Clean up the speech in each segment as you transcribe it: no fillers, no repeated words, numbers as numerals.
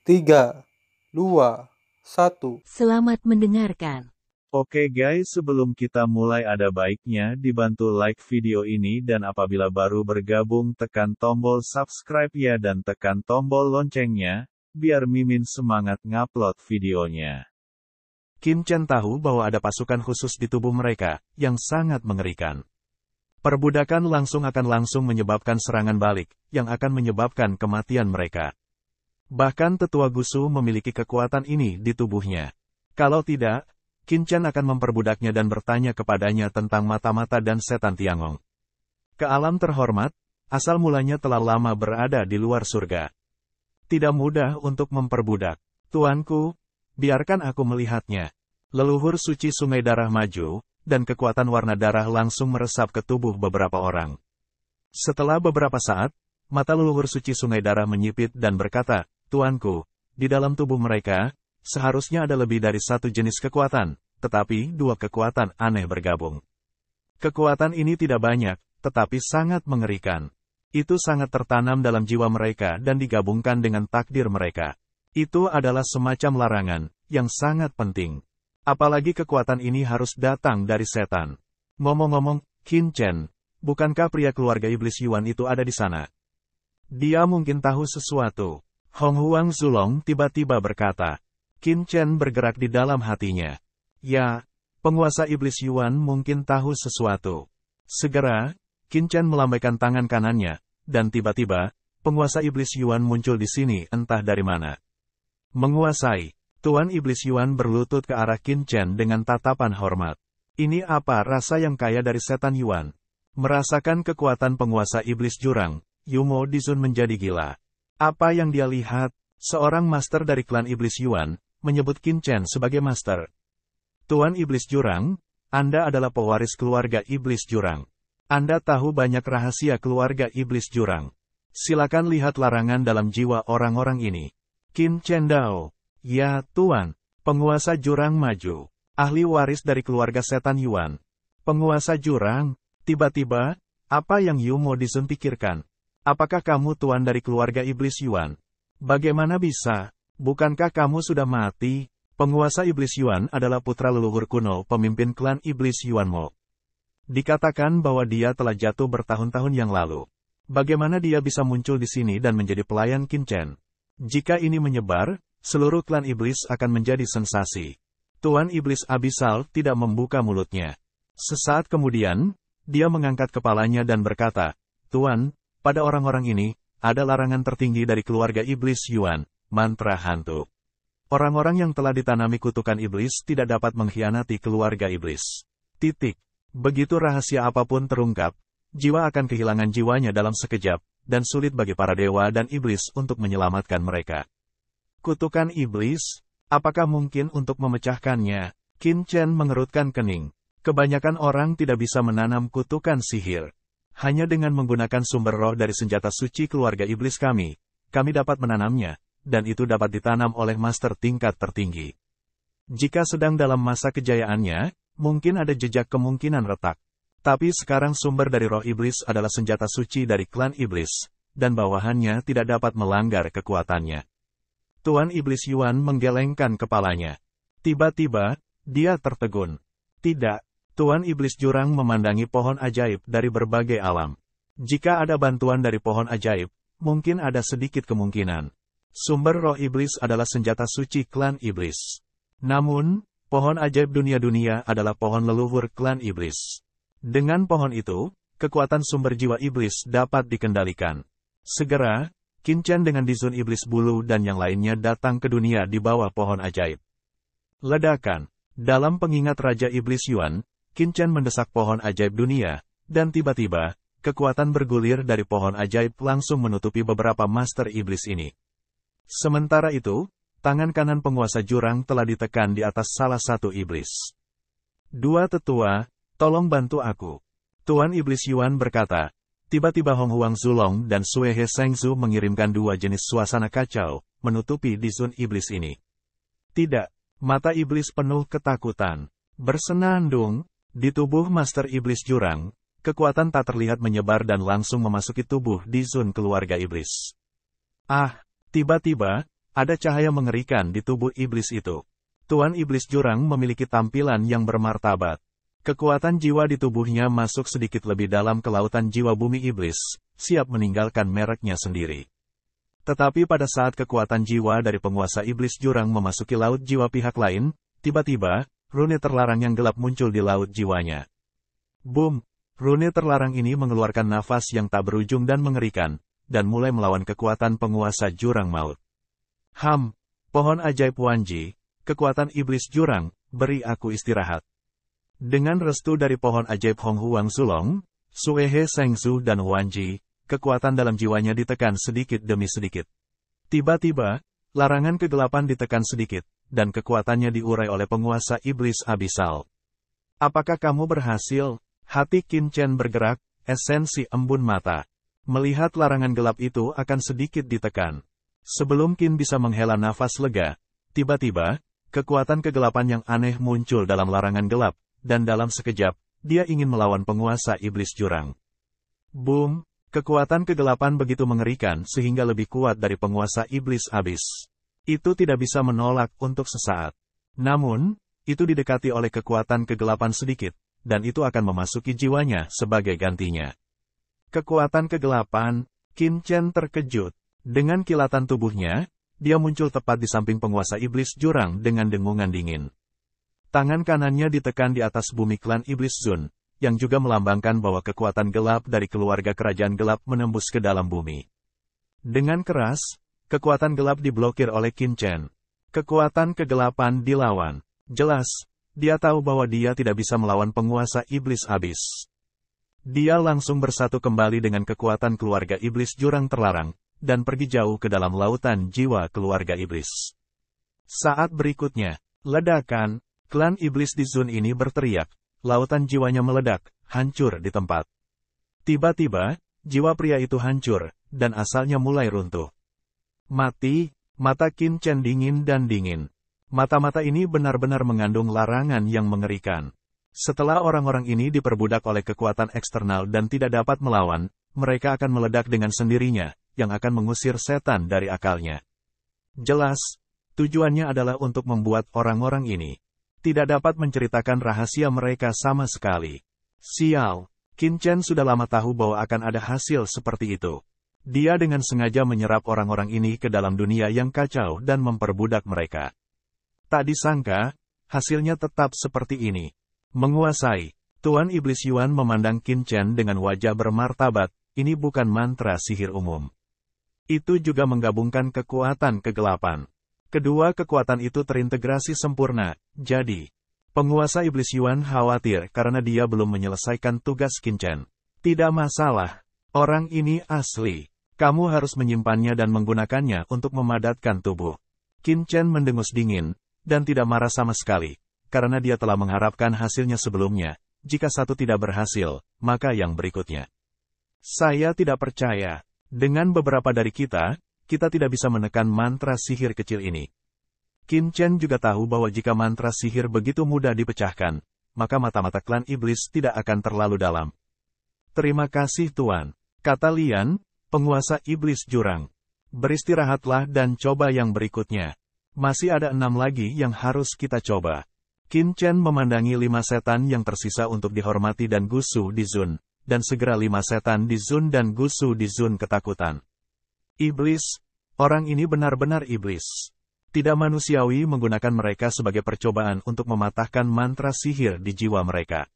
3, 2, 1. Selamat mendengarkan. Oke guys, sebelum kita mulai ada baiknya dibantu like video ini dan apabila baru bergabung tekan tombol subscribe ya dan tekan tombol loncengnya, biar Mimin semangat ngupload videonya. Kim Chen tahu bahwa ada pasukan khusus di tubuh mereka, yang sangat mengerikan. Perbudakan akan langsung menyebabkan serangan balik, yang akan menyebabkan kematian mereka. Bahkan tetua Gusu memiliki kekuatan ini di tubuhnya. Kalau tidak, Kim Chen akan memperbudaknya dan bertanya kepadanya tentang mata-mata dan setan Tiangong. Ke alam terhormat, asal mulanya telah lama berada di luar surga. Tidak mudah untuk memperbudak. Tuanku, biarkan aku melihatnya. Leluhur suci sungai darah maju, dan kekuatan warna darah langsung meresap ke tubuh beberapa orang. Setelah beberapa saat, mata leluhur suci sungai darah menyipit dan berkata, Tuanku, di dalam tubuh mereka, seharusnya ada lebih dari satu jenis kekuatan, tetapi dua kekuatan aneh bergabung. Kekuatan ini tidak banyak, tetapi sangat mengerikan. Itu sangat tertanam dalam jiwa mereka dan digabungkan dengan takdir mereka. Itu adalah semacam larangan, yang sangat penting. Apalagi kekuatan ini harus datang dari setan. Ngomong-ngomong, Kim Chen, bukankah pria keluarga iblis Yuan itu ada di sana? Dia mungkin tahu sesuatu. Hong Huang Zulong tiba-tiba berkata. Kim Chen bergerak di dalam hatinya. Ya, penguasa iblis Yuan mungkin tahu sesuatu. Segera, Kim Chen melambaikan tangan kanannya, dan tiba-tiba, penguasa iblis Yuan muncul di sini entah dari mana. Menguasai, Tuan Iblis Yuan berlutut ke arah Kim Chen dengan tatapan hormat. Ini apa rasa yang kaya dari setan Yuan? Merasakan kekuatan penguasa iblis jurang, Yumo Dizun menjadi gila. Apa yang dia lihat? Seorang master dari klan iblis Yuan, menyebut Kim Chen sebagai master. Tuan Iblis Jurang, Anda adalah pewaris keluarga Iblis Jurang. Anda tahu banyak rahasia keluarga Iblis Jurang. Silakan lihat larangan dalam jiwa orang-orang ini. Kim Chen Dao. Ya, Tuan. Penguasa Jurang maju. Ahli waris dari keluarga setan Yuan. Penguasa Jurang. Tiba-tiba, apa yang Yumo Dizun pikirkan? Apakah kamu tuan dari keluarga Iblis Yuan? Bagaimana bisa? Bukankah kamu sudah mati? Penguasa Iblis Yuan adalah putra leluhur kuno pemimpin klan Iblis Yuan Mo. Dikatakan bahwa dia telah jatuh bertahun-tahun yang lalu. Bagaimana dia bisa muncul di sini dan menjadi pelayan Kim Chen? Jika ini menyebar, seluruh klan Iblis akan menjadi sensasi. Tuan Iblis Abisal tidak membuka mulutnya. Sesaat kemudian, dia mengangkat kepalanya dan berkata, Tuan, pada orang-orang ini, ada larangan tertinggi dari keluarga Iblis Yuan, mantra hantu. Orang-orang yang telah ditanami kutukan iblis tidak dapat mengkhianati keluarga iblis. Titik. Begitu rahasia apapun terungkap, jiwa akan kehilangan jiwanya dalam sekejap, dan sulit bagi para dewa dan iblis untuk menyelamatkan mereka. Kutukan iblis? Apakah mungkin untuk memecahkannya? Kim Chen mengerutkan kening. Kebanyakan orang tidak bisa menanam kutukan sihir. Hanya dengan menggunakan sumber roh dari senjata suci keluarga iblis kami dapat menanamnya, dan itu dapat ditanam oleh master tingkat tertinggi. Jika sedang dalam masa kejayaannya, mungkin ada jejak kemungkinan retak. Tapi sekarang sumber dari roh iblis adalah senjata suci dari klan iblis, dan bawahannya tidak dapat melanggar kekuatannya. Tuan Iblis Yuan menggelengkan kepalanya. Tiba-tiba, dia tertegun. Tidak. Tuan Iblis Jurang memandangi pohon ajaib dari berbagai alam. Jika ada bantuan dari pohon ajaib, mungkin ada sedikit kemungkinan. Sumber roh iblis adalah senjata suci klan iblis. Namun, pohon ajaib dunia-dunia adalah pohon leluhur klan iblis. Dengan pohon itu, kekuatan sumber jiwa iblis dapat dikendalikan. Segera, Kim Chen dengan Dizun Iblis Bulu dan yang lainnya datang ke dunia di bawah pohon ajaib. Ledakan. Dalam pengingat Raja Iblis Yuan, Kim Chen mendesak pohon ajaib dunia, dan tiba-tiba, kekuatan bergulir dari pohon ajaib langsung menutupi beberapa master iblis ini. Sementara itu, tangan kanan penguasa jurang telah ditekan di atas salah satu iblis. Dua tetua, tolong bantu aku. Tuan Iblis Yuan berkata. Tiba-tiba Hong Huang Zulong dan Sui He Sengzu mengirimkan dua jenis suasana kacau, menutupi Dizun iblis ini. Tidak, mata iblis penuh ketakutan. Bersenandung. Di tubuh Master Iblis Jurang, kekuatan tak terlihat menyebar dan langsung memasuki tubuh Dizun keluarga iblis. Ah, tiba-tiba, ada cahaya mengerikan di tubuh iblis itu. Tuan Iblis Jurang memiliki tampilan yang bermartabat. Kekuatan jiwa di tubuhnya masuk sedikit lebih dalam ke lautan jiwa bumi iblis, siap meninggalkan mereknya sendiri. Tetapi pada saat kekuatan jiwa dari penguasa iblis jurang memasuki laut jiwa pihak lain, tiba-tiba, rune terlarang yang gelap muncul di laut jiwanya. Boom! Rune terlarang ini mengeluarkan nafas yang tak berujung dan mengerikan, dan mulai melawan kekuatan penguasa jurang maut. Pohon ajaib Wanji, kekuatan iblis jurang, beri aku istirahat. Dengan restu dari pohon ajaib Hong Huang Zulong, Suehe Sengzu dan Wanji, kekuatan dalam jiwanya ditekan sedikit demi sedikit. Tiba-tiba, larangan kegelapan ditekan sedikit, dan kekuatannya diurai oleh penguasa iblis abisal. Apakah kamu berhasil? Hati Qin Chen bergerak, esensi embun mata. Melihat larangan gelap itu akan sedikit ditekan. Sebelum Qin bisa menghela nafas lega, tiba-tiba, kekuatan kegelapan yang aneh muncul dalam larangan gelap, dan dalam sekejap, dia ingin melawan penguasa iblis jurang. Boom! Kekuatan kegelapan begitu mengerikan sehingga lebih kuat dari penguasa iblis abis. Itu tidak bisa menolak untuk sesaat. Namun, itu didekati oleh kekuatan kegelapan sedikit, dan itu akan memasuki jiwanya sebagai gantinya. Kekuatan kegelapan, Qin Chen terkejut. Dengan kilatan tubuhnya, dia muncul tepat di samping penguasa iblis jurang dengan dengungan dingin. Tangan kanannya ditekan di atas bumi klan iblis Zun, yang juga melambangkan bahwa kekuatan gelap dari keluarga kerajaan gelap menembus ke dalam bumi. Dengan keras, kekuatan gelap diblokir oleh Qin Chen. Kekuatan kegelapan dilawan. Jelas, dia tahu bahwa dia tidak bisa melawan penguasa iblis abis. Dia langsung bersatu kembali dengan kekuatan keluarga iblis jurang terlarang, dan pergi jauh ke dalam lautan jiwa keluarga iblis. Saat berikutnya, ledakan, klan iblis di Zun ini berteriak, lautan jiwanya meledak, hancur di tempat. Tiba-tiba, jiwa pria itu hancur, dan asalnya mulai runtuh. Mati, mata Qin Chen dingin dan dingin. Mata-mata ini benar-benar mengandung larangan yang mengerikan. Setelah orang-orang ini diperbudak oleh kekuatan eksternal dan tidak dapat melawan, mereka akan meledak dengan sendirinya, yang akan mengusir setan dari akalnya. Jelas, tujuannya adalah untuk membuat orang-orang ini tidak dapat menceritakan rahasia mereka sama sekali. Sial, Qin Chen sudah lama tahu bahwa akan ada hasil seperti itu. Dia dengan sengaja menyerap orang-orang ini ke dalam dunia yang kacau dan memperbudak mereka. Tak disangka, hasilnya tetap seperti ini. Menguasai. Tuan Iblis Yuan memandang Qin Chen dengan wajah bermartabat, ini bukan mantra sihir umum. Itu juga menggabungkan kekuatan kegelapan. Kedua kekuatan itu terintegrasi sempurna, jadi, penguasa Iblis Yuan khawatir karena dia belum menyelesaikan tugas Qin Chen. Tidak masalah, orang ini asli. Kamu harus menyimpannya dan menggunakannya untuk memadatkan tubuh. Qin Chen mendengus dingin, dan tidak marah sama sekali, karena dia telah mengharapkan hasilnya sebelumnya. Jika satu tidak berhasil, maka yang berikutnya. Saya tidak percaya. Dengan beberapa dari kita tidak bisa menekan mantra sihir kecil ini. Qin Chen juga tahu bahwa jika mantra sihir begitu mudah dipecahkan, maka mata-mata klan iblis tidak akan terlalu dalam. Terima kasih Tuan, kata Lian, penguasa iblis jurang. Beristirahatlah dan coba yang berikutnya. Masih ada 6 lagi yang harus kita coba. Qin Chen memandangi 5 setan yang tersisa untuk dihormati dan Gusu di Zun. Dan segera 5 setan di Zun dan Gusu di Zun ketakutan. Iblis, orang ini benar-benar iblis. Tidak manusiawi menggunakan mereka sebagai percobaan untuk mematahkan mantra sihir di jiwa mereka.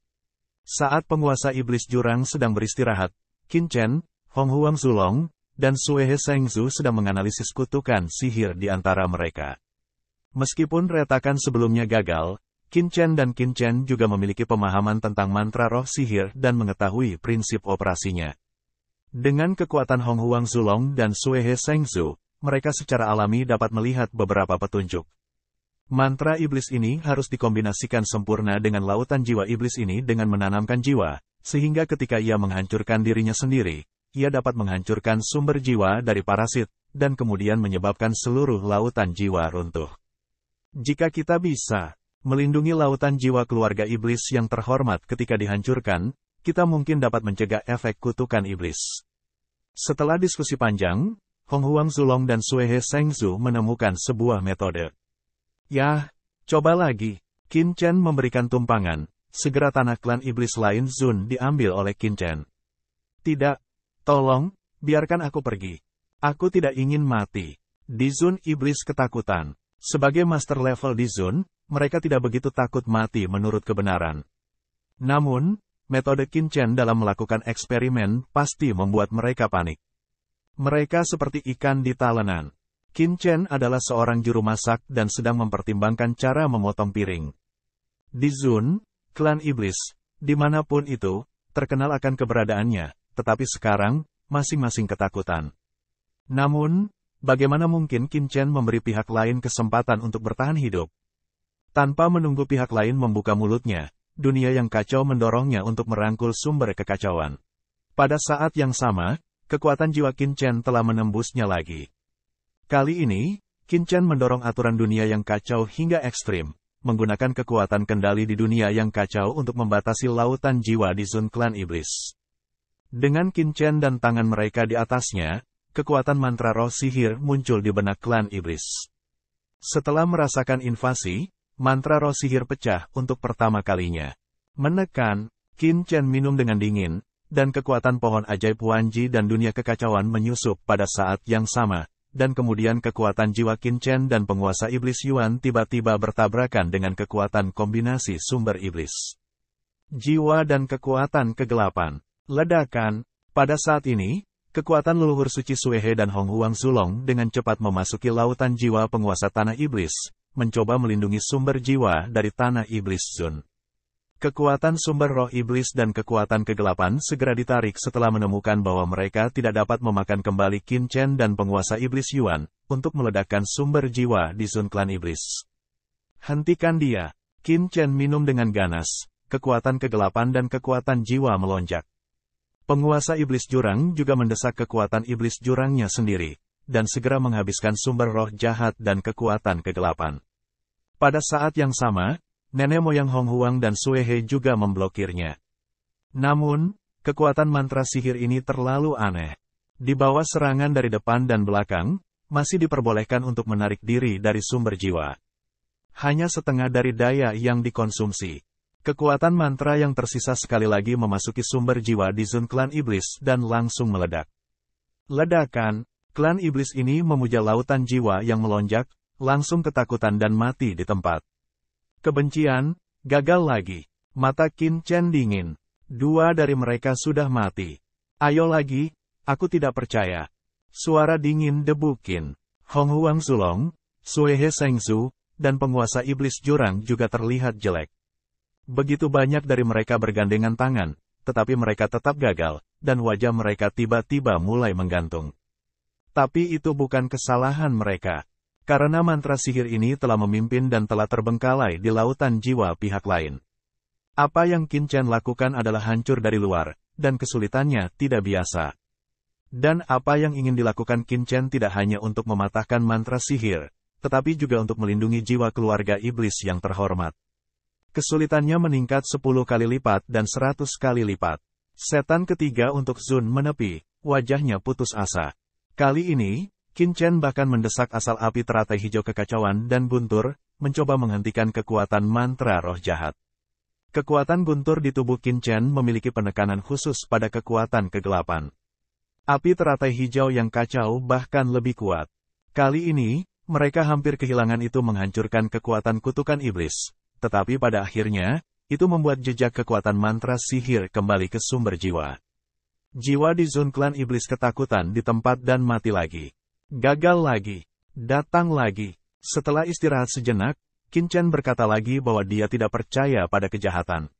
Saat penguasa iblis jurang sedang beristirahat, Qin Chen, Hong Huang Zulong, dan Suehe Sengzu sedang menganalisis kutukan sihir di antara mereka. Meskipun retakan sebelumnya gagal, Qin Chen dan Qin Chen juga memiliki pemahaman tentang mantra roh sihir dan mengetahui prinsip operasinya. Dengan kekuatan Hong Huang Zulong dan Suehe Sengzu, mereka secara alami dapat melihat beberapa petunjuk. Mantra iblis ini harus dikombinasikan sempurna dengan lautan jiwa iblis ini dengan menanamkan jiwa, sehingga ketika ia menghancurkan dirinya sendiri, ia dapat menghancurkan sumber jiwa dari parasit, dan kemudian menyebabkan seluruh lautan jiwa runtuh. Jika kita bisa melindungi lautan jiwa keluarga iblis yang terhormat ketika dihancurkan, kita mungkin dapat mencegah efek kutukan iblis. Setelah diskusi panjang, Hong Huang Zulong dan Suehe Zhengzhu menemukan sebuah metode. Yah, coba lagi. Qin Chen memberikan tumpangan. Segera tanah klan iblis lain Zun diambil oleh Qin Chen. Tidak, tolong, biarkan aku pergi. Aku tidak ingin mati. Di Zun iblis ketakutan. Sebagai master level di Zun, mereka tidak begitu takut mati menurut kebenaran. Namun, metode Qin Chen dalam melakukan eksperimen pasti membuat mereka panik. Mereka seperti ikan di talenan. Qin Chen adalah seorang juru masak dan sedang mempertimbangkan cara memotong piring. Di Zun, klan iblis, dimanapun itu, terkenal akan keberadaannya, tetapi sekarang, masing-masing ketakutan. Namun, bagaimana mungkin Qin Chen memberi pihak lain kesempatan untuk bertahan hidup? Tanpa menunggu pihak lain membuka mulutnya, dunia yang kacau mendorongnya untuk merangkul sumber kekacauan. Pada saat yang sama, kekuatan jiwa Qin Chen telah menembusnya lagi. Kali ini, Qin Chen mendorong aturan dunia yang kacau hingga ekstrim, menggunakan kekuatan kendali di dunia yang kacau untuk membatasi lautan jiwa di Zun klan iblis. Dengan Qin Chen dan tangan mereka di atasnya, kekuatan mantra roh sihir muncul di benak klan iblis. Setelah merasakan invasi, mantra roh sihir pecah untuk pertama kalinya. Menekan, Qin Chen minum dengan dingin, dan kekuatan pohon ajaib Wanji dan dunia kekacauan menyusup pada saat yang sama. Dan kemudian kekuatan jiwa Qin Chen dan penguasa iblis Yuan tiba-tiba bertabrakan dengan kekuatan kombinasi sumber iblis. Jiwa dan kekuatan kegelapan. Ledakan. Pada saat ini, kekuatan leluhur suci Suehe dan Hong Huang Zulong dengan cepat memasuki lautan jiwa penguasa tanah iblis, mencoba melindungi sumber jiwa dari tanah iblis Zun. Kekuatan sumber roh iblis dan kekuatan kegelapan segera ditarik setelah menemukan bahwa mereka tidak dapat memakan kembali Qin Chen dan penguasa iblis Yuan, untuk meledakkan sumber jiwa di Zun klan iblis. Hentikan dia. Qin Chen minum dengan ganas, kekuatan kegelapan dan kekuatan jiwa melonjak. Penguasa iblis jurang juga mendesak kekuatan iblis jurangnya sendiri, dan segera menghabiskan sumber roh jahat dan kekuatan kegelapan. Pada saat yang sama, nenek moyang Hong Huang dan Suehe juga memblokirnya. Namun, kekuatan mantra sihir ini terlalu aneh. Di bawah serangan dari depan dan belakang, masih diperbolehkan untuk menarik diri dari sumber jiwa. Hanya setengah dari daya yang dikonsumsi. Kekuatan mantra yang tersisa sekali lagi memasuki sumber jiwa di Zun klan iblis dan langsung meledak. Ledakan, klan iblis ini memuja lautan jiwa yang melonjak, langsung ketakutan dan mati di tempat. Kebencian, gagal lagi. Mata Qin Chen dingin. Dua dari mereka sudah mati. Ayo lagi, aku tidak percaya. Suara dingin debu Qin. Hong Huang Zulong, Suehe Zhengzhu, dan penguasa iblis jurang juga terlihat jelek. Begitu banyak dari mereka bergandengan tangan, tetapi mereka tetap gagal, dan wajah mereka tiba-tiba mulai menggantung. Tapi itu bukan kesalahan mereka. Karena mantra sihir ini telah memimpin dan telah terbengkalai di lautan jiwa pihak lain. Apa yang Qin Chen lakukan adalah hancur dari luar, dan kesulitannya tidak biasa. Dan apa yang ingin dilakukan Qin Chen tidak hanya untuk mematahkan mantra sihir, tetapi juga untuk melindungi jiwa keluarga iblis yang terhormat. Kesulitannya meningkat 10 kali lipat dan 100 kali lipat. Setan ketiga untuk Zun menepi, wajahnya putus asa. Kali ini, Qin Chen bahkan mendesak asal api teratai hijau kekacauan dan guntur, mencoba menghentikan kekuatan mantra roh jahat. Kekuatan guntur di tubuh Qin Chen memiliki penekanan khusus pada kekuatan kegelapan. Api teratai hijau yang kacau bahkan lebih kuat. Kali ini, mereka hampir kehilangan itu menghancurkan kekuatan kutukan iblis. Tetapi pada akhirnya, itu membuat jejak kekuatan mantra sihir kembali ke sumber jiwa. Jiwa di Zun klan iblis ketakutan di tempat dan mati lagi. Gagal lagi. Datang lagi. Setelah istirahat sejenak, Qin Chen berkata lagi bahwa dia tidak percaya pada kejahatan.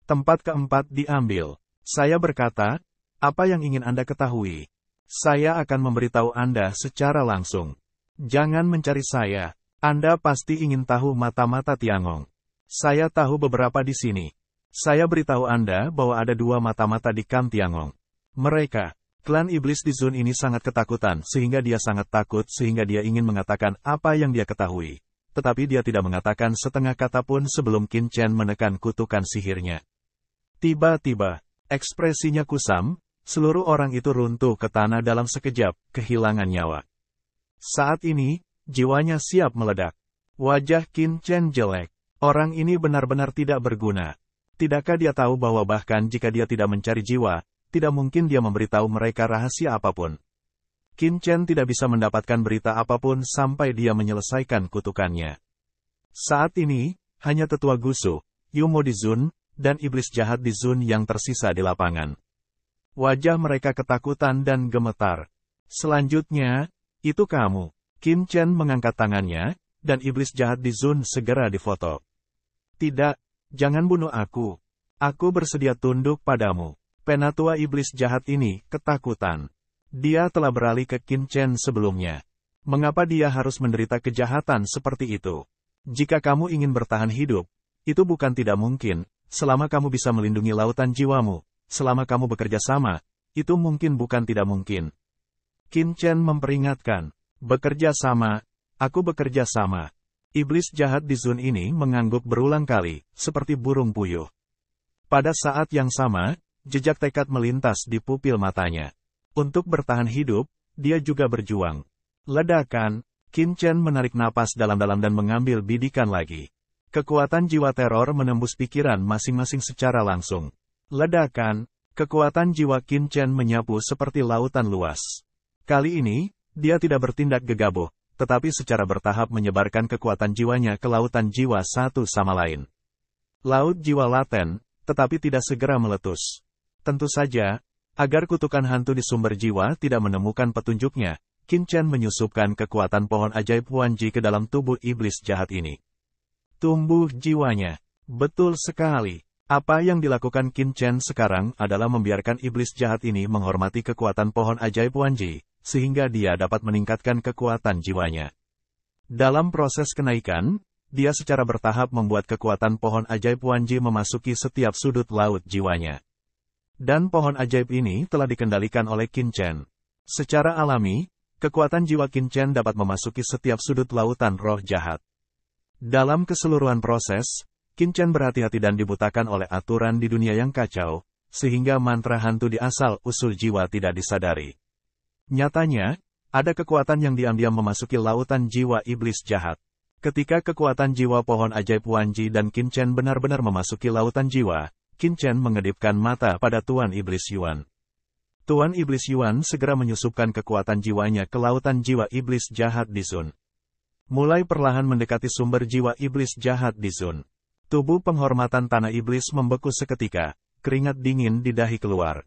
Tempat keempat diambil. Saya berkata, apa yang ingin Anda ketahui? Saya akan memberitahu Anda secara langsung. Jangan mencari saya. Anda pasti ingin tahu mata-mata Tiangong. Saya tahu beberapa di sini. Saya beritahu Anda bahwa ada 2 mata-mata di Kam Tiangong. Mereka, klan iblis di Zun ini sangat ketakutan sehingga dia sangat takut sehingga dia ingin mengatakan apa yang dia ketahui. Tetapi dia tidak mengatakan setengah kata pun sebelum Qin Chen menekan kutukan sihirnya. Tiba-tiba, ekspresinya kusam, seluruh orang itu runtuh ke tanah dalam sekejap, kehilangan nyawa. Saat ini, jiwanya siap meledak. Wajah Qin Chen jelek. Orang ini benar-benar tidak berguna. Tidakkah dia tahu bahwa bahkan jika dia tidak mencari jiwa, tidak mungkin dia memberitahu mereka rahasia apapun. Qin Chen tidak bisa mendapatkan berita apapun sampai dia menyelesaikan kutukannya. Saat ini, hanya tetua Gusu, Yumo di Zun, dan iblis jahat di Zun yang tersisa di lapangan. Wajah mereka ketakutan dan gemetar. Selanjutnya, itu kamu. Qin Chen mengangkat tangannya, dan iblis jahat di Zun segera difoto. Tidak, jangan bunuh aku. Aku bersedia tunduk padamu. Penatua iblis jahat ini ketakutan. Dia telah beralih ke Qin Chen sebelumnya. Mengapa dia harus menderita kejahatan seperti itu? Jika kamu ingin bertahan hidup, itu bukan tidak mungkin, selama kamu bisa melindungi lautan jiwamu, selama kamu bekerja sama, itu mungkin bukan tidak mungkin. Qin Chen memperingatkan, bekerja sama, aku bekerja sama. Iblis jahat di Zun ini mengangguk berulang kali, seperti burung puyuh. Pada saat yang sama, jejak tekad melintas di pupil matanya. Untuk bertahan hidup, dia juga berjuang. Ledakan, Qin Chen menarik napas dalam-dalam dan mengambil bidikan lagi. Kekuatan jiwa teror menembus pikiran masing-masing secara langsung. Ledakan, kekuatan jiwa Qin Chen menyapu seperti lautan luas. Kali ini, dia tidak bertindak gegabah, tetapi secara bertahap menyebarkan kekuatan jiwanya ke lautan jiwa satu sama lain. Laut jiwa laten, tetapi tidak segera meletus. Tentu saja, agar kutukan hantu di sumber jiwa tidak menemukan petunjuknya, Qin Chen menyusupkan kekuatan pohon ajaib Huanji ke dalam tubuh iblis jahat ini. Tumbuh jiwanya. Betul sekali. Apa yang dilakukan Qin Chen sekarang adalah membiarkan iblis jahat ini menghormati kekuatan pohon ajaib Huanji, sehingga dia dapat meningkatkan kekuatan jiwanya. Dalam proses kenaikan, dia secara bertahap membuat kekuatan pohon ajaib Huanji memasuki setiap sudut laut jiwanya. Dan pohon ajaib ini telah dikendalikan oleh Qin Chen. Secara alami, kekuatan jiwa Qin Chen dapat memasuki setiap sudut lautan roh jahat. Dalam keseluruhan proses, Qin Chen berhati-hati dan dibutakan oleh aturan di dunia yang kacau, sehingga mantra hantu di asal-usul jiwa tidak disadari. Nyatanya, ada kekuatan yang diam-diam memasuki lautan jiwa iblis jahat. Ketika kekuatan jiwa pohon ajaib Huanji dan Qin Chen benar-benar memasuki lautan jiwa, Qin Chen mengedipkan mata pada Tuan Iblis Yuan. Tuan Iblis Yuan segera menyusupkan kekuatan jiwanya ke lautan jiwa iblis jahat di Zun. Mulai perlahan mendekati sumber jiwa iblis jahat di Zun. Tubuh penghormatan tanah iblis membeku seketika, keringat dingin di dahi keluar.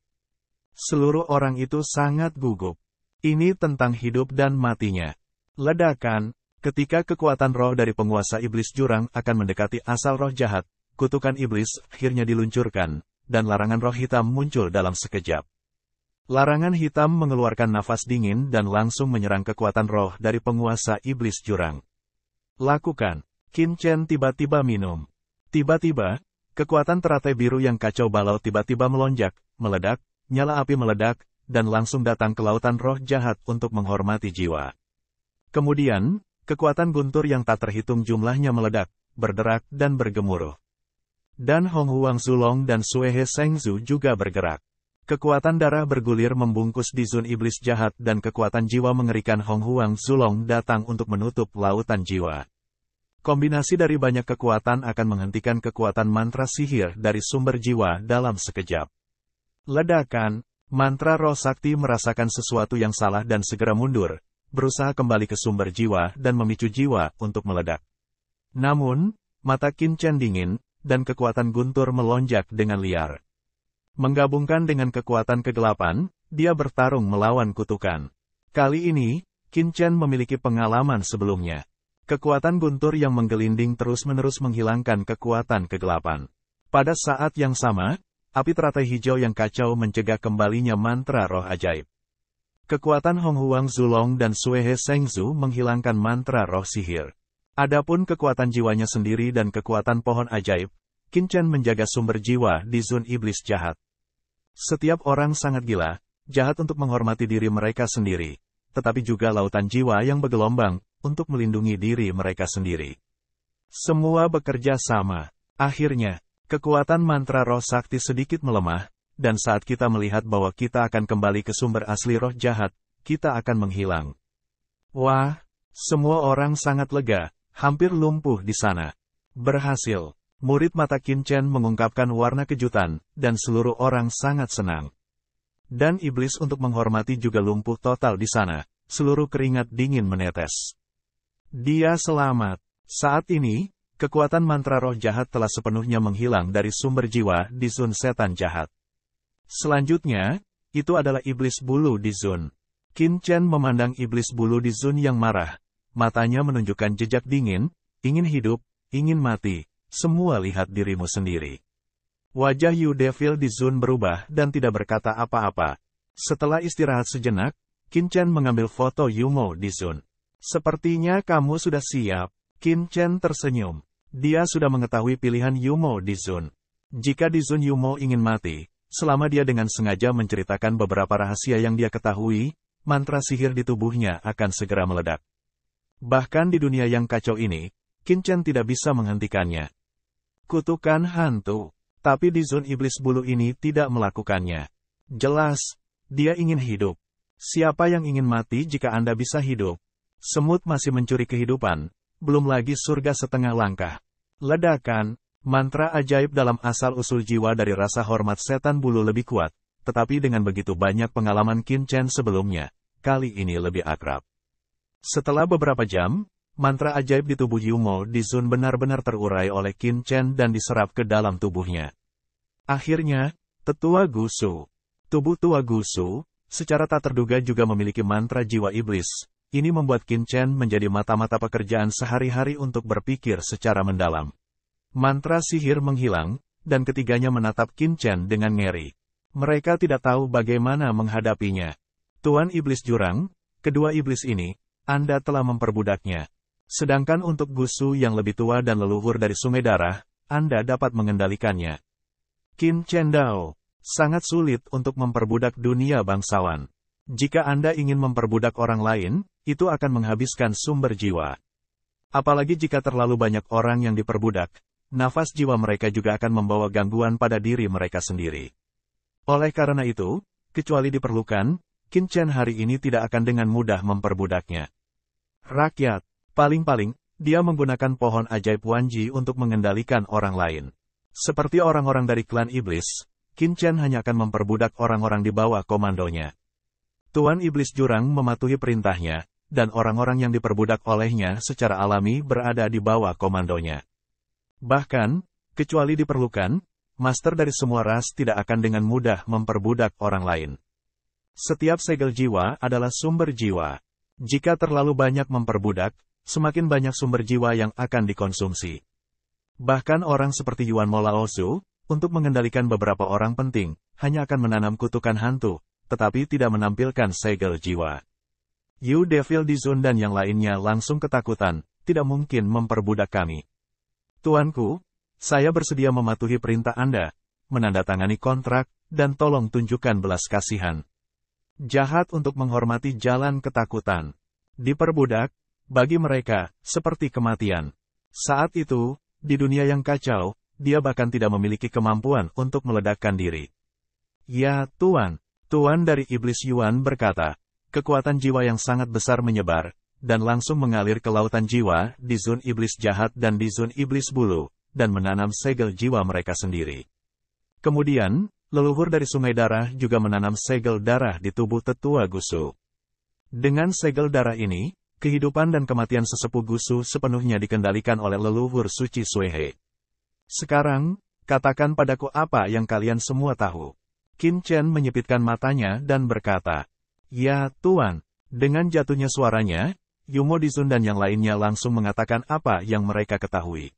Seluruh orang itu sangat gugup. Ini tentang hidup dan matinya. Ledakan, ketika kekuatan roh dari penguasa iblis jurang akan mendekati asal roh jahat, kutukan iblis akhirnya diluncurkan, dan larangan roh hitam muncul dalam sekejap. Larangan hitam mengeluarkan nafas dingin dan langsung menyerang kekuatan roh dari penguasa iblis jurang. Lakukan. Qin Chen tiba-tiba minum. Tiba-tiba, kekuatan teratai biru yang kacau balau tiba-tiba melonjak, meledak, nyala api meledak, dan langsung datang ke lautan roh jahat untuk menghormati jiwa. Kemudian, kekuatan guntur yang tak terhitung jumlahnya meledak, berderak dan bergemuruh. Dan Hong Huang Zulong dan Sue He Sengzu juga bergerak. Kekuatan darah bergulir membungkus di Zun iblis jahat dan kekuatan jiwa mengerikan Hong Huang Zulong datang untuk menutup lautan jiwa. Kombinasi dari banyak kekuatan akan menghentikan kekuatan mantra sihir dari sumber jiwa dalam sekejap. Ledakan, mantra roh sakti merasakan sesuatu yang salah dan segera mundur, berusaha kembali ke sumber jiwa dan memicu jiwa untuk meledak. Namun, mata Qin Chen dingin, dan kekuatan guntur melonjak dengan liar. Menggabungkan dengan kekuatan kegelapan, dia bertarung melawan kutukan. Kali ini, Qin Chen memiliki pengalaman sebelumnya. Kekuatan guntur yang menggelinding terus-menerus menghilangkan kekuatan kegelapan. Pada saat yang sama, api teratai hijau yang kacau mencegah kembalinya mantra roh ajaib. Kekuatan Hong Huang Zulong dan Sue He Sengzu menghilangkan mantra roh sihir. Adapun kekuatan jiwanya sendiri dan kekuatan pohon ajaib, Qin Chen menjaga sumber jiwa di Zun iblis jahat. Setiap orang sangat gila, jahat untuk menghormati diri mereka sendiri, tetapi juga lautan jiwa yang bergelombang, untuk melindungi diri mereka sendiri. Semua bekerja sama. Akhirnya, kekuatan mantra roh sakti sedikit melemah, dan saat kita melihat bahwa kita akan kembali ke sumber asli roh jahat, kita akan menghilang. Wah, semua orang sangat lega, hampir lumpuh di sana. Berhasil. Murid mata Qin Chen mengungkapkan warna kejutan, dan seluruh orang sangat senang. Dan iblis untuk menghormati juga lumpuh total di sana, seluruh keringat dingin menetes. Dia selamat. Saat ini, kekuatan mantra roh jahat telah sepenuhnya menghilang dari sumber jiwa di Zun setan jahat. Selanjutnya, itu adalah iblis bulu di Zun. Qin Chen memandang iblis bulu di Zun yang marah. Matanya menunjukkan jejak dingin, ingin hidup, ingin mati. Semua lihat dirimu sendiri. Wajah Yu Devil di Zun berubah dan tidak berkata apa-apa. Setelah istirahat sejenak, Qin Chen mengambil foto Yumo di Zun. Sepertinya kamu sudah siap. Qin Chen tersenyum. Dia sudah mengetahui pilihan Yumo di Zun. Jika di Zun Yumo ingin mati, selama dia dengan sengaja menceritakan beberapa rahasia yang dia ketahui, mantra sihir di tubuhnya akan segera meledak. Bahkan di dunia yang kacau ini, Qin Chen tidak bisa menghentikannya. Kutukan hantu. Tapi di Zun iblis bulu ini tidak melakukannya. Jelas, dia ingin hidup. Siapa yang ingin mati jika Anda bisa hidup? Semut masih mencuri kehidupan, belum lagi surga setengah langkah. Ledakan, mantra ajaib dalam asal-usul jiwa dari rasa hormat setan bulu lebih kuat, tetapi dengan begitu banyak pengalaman Qin Chen sebelumnya, kali ini lebih akrab. Setelah beberapa jam, mantra ajaib di tubuh Yumo di Zun benar-benar terurai oleh Qin Chen dan diserap ke dalam tubuhnya. Akhirnya, tetua Gusu. Tubuh tua Gusu, secara tak terduga juga memiliki mantra jiwa iblis. Ini membuat Qin Chen menjadi mata-mata pekerjaan sehari-hari untuk berpikir secara mendalam. Mantra sihir menghilang, dan ketiganya menatap Qin Chen dengan ngeri. Mereka tidak tahu bagaimana menghadapinya. Tuan Iblis Jurang, kedua iblis ini, Anda telah memperbudaknya. Sedangkan untuk Gusu yang lebih tua dan leluhur dari Sungai Darah, Anda dapat mengendalikannya. Qin Chen Dao, sangat sulit untuk memperbudak dunia bangsawan. Jika Anda ingin memperbudak orang lain, itu akan menghabiskan sumber jiwa. Apalagi jika terlalu banyak orang yang diperbudak, nafas jiwa mereka juga akan membawa gangguan pada diri mereka sendiri. Oleh karena itu, kecuali diperlukan, Qin Chen hari ini tidak akan dengan mudah memperbudaknya. Rakyat. Paling-paling, dia menggunakan pohon ajaib Wanji untuk mengendalikan orang lain. Seperti orang-orang dari klan iblis, Qin Chen hanya akan memperbudak orang-orang di bawah komandonya. Tuan Iblis Jurang mematuhi perintahnya, dan orang-orang yang diperbudak olehnya secara alami berada di bawah komandonya. Bahkan, kecuali diperlukan, master dari semua ras tidak akan dengan mudah memperbudak orang lain. Setiap segel jiwa adalah sumber jiwa. Jika terlalu banyak memperbudak, semakin banyak sumber jiwa yang akan dikonsumsi. Bahkan orang seperti Yuan Molaozu, untuk mengendalikan beberapa orang penting, hanya akan menanam kutukan hantu, tetapi tidak menampilkan segel jiwa. Yu Devil di Zun dan yang lainnya langsung ketakutan, tidak mungkin memperbudak kami. Tuanku, saya bersedia mematuhi perintah Anda, menandatangani kontrak, dan tolong tunjukkan belas kasihan. Jahat untuk menghormati jalan ketakutan. Diperbudak, bagi mereka, seperti kematian. Saat itu, di dunia yang kacau, dia bahkan tidak memiliki kemampuan untuk meledakkan diri. Ya, Tuan. Tuan dari Iblis Yuan berkata, kekuatan jiwa yang sangat besar menyebar, dan langsung mengalir ke lautan jiwa, di Zun Iblis Jahat dan di Zun Iblis Bulu, dan menanam segel jiwa mereka sendiri. Kemudian, leluhur dari Sungai Darah juga menanam segel darah di tubuh tetua Gusu. Dengan segel darah ini, kehidupan dan kematian sesepuh Gusu sepenuhnya dikendalikan oleh leluhur suci Suehe. Sekarang, katakan padaku apa yang kalian semua tahu. Qin Chen menyipitkan matanya dan berkata, ya, Tuan. Dengan jatuhnya suaranya, Yumo Dizun dan yang lainnya langsung mengatakan apa yang mereka ketahui.